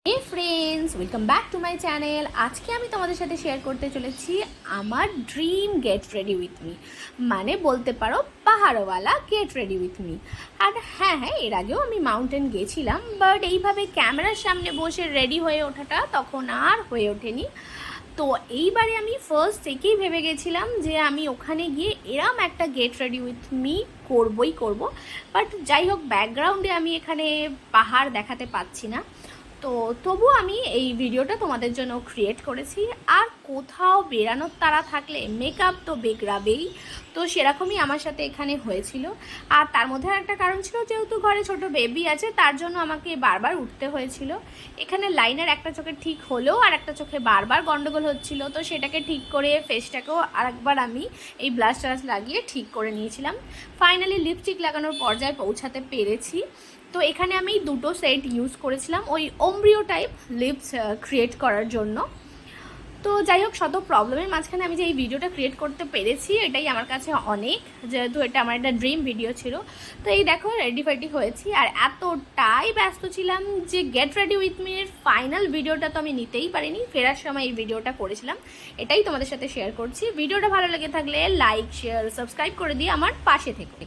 Hey friends welcome back to my channel. आज के আমি তোমাদের সাথে শেয়ার করতে চলেছি আমার dream get ready with me, মানে বলতে পারো পাহাড়ওয়ালা গেট রেডি উইথ মি। আর হ্যাঁ, এর আগেও আমি মাউন্টেন গেছিলাম, বাট এইভাবে ক্যামেরার সামনে বসে রেডি হয়ে ওঠাটা তখন আর হয়ে ওঠেনি। তো এইবারে আমি ফার্স্ট থেকেই ভেবে গেছিলাম যে আমি ওখানে গিয়ে এরম একটা গেট রেডি উইথ মি করব। বাট যাই হোক, ব্যাকগ্রাউন্ডে আমি এখানে পাহাড় দেখাতে পাচ্ছি না, তো তবু আমি এই ভিডিওটা তোমাদের জন্য ক্রিয়েট করেছি। আর কোথাও বেরানোর তাড়া থাকলে মেকআপ তো বেগরাবেই, তো সেরকমই আমার সাথে এখানে হয়েছিল। আর তার মধ্যে একটা কারণ ছিল, যেহেতু ঘরে ছোট বেবি আছে, তার জন্য আমাকে বারবার উঠতে হয়েছিল। এখানে লাইনার একটা চোখে ঠিক হলেও আর একটা চোখে বারবার গন্ডগোল হচ্ছিল, তো সেটাকে ঠিক করে ফেসটাকেও আরেকবার আমি এই ব্লাশ টাশ লাগিয়ে ঠিক করে নিয়েছিলাম। ফাইনালি লিপস্টিক লাগানোর পর্যায়ে পৌঁছাতে পেরেছি। তো এখানে আমি দুটো সেট ইউজ করেছিলাম ওই ওমব্রিও টাইপ লিপস ক্রিয়েট করার জন্য। তো যাই হোক, শত প্রবলেমের মাঝখানে আমি যে এই ভিডিওটা ক্রিয়েট করতে পেরেছি, এটাই আমার কাছে অনেক, যেহেতু এটা আমার একটা ড্রিম ভিডিও ছিল। তো এই দেখো রেডি ফেডি হয়েছি, আর এতটাই ব্যস্ত ছিলাম যে গেট রেডি উইথ মি এর ফাইনাল ভিডিওটা তো আমি নিতেই পারিনি। ফেরার সময় এই ভিডিওটা করেছিলাম, এটাই তোমাদের সাথে শেয়ার করছি। ভিডিওটা ভালো লেগে থাকলে লাইক, শেয়ার, সাবস্ক্রাইব করে দিয়ে আমার পাশে থেকো।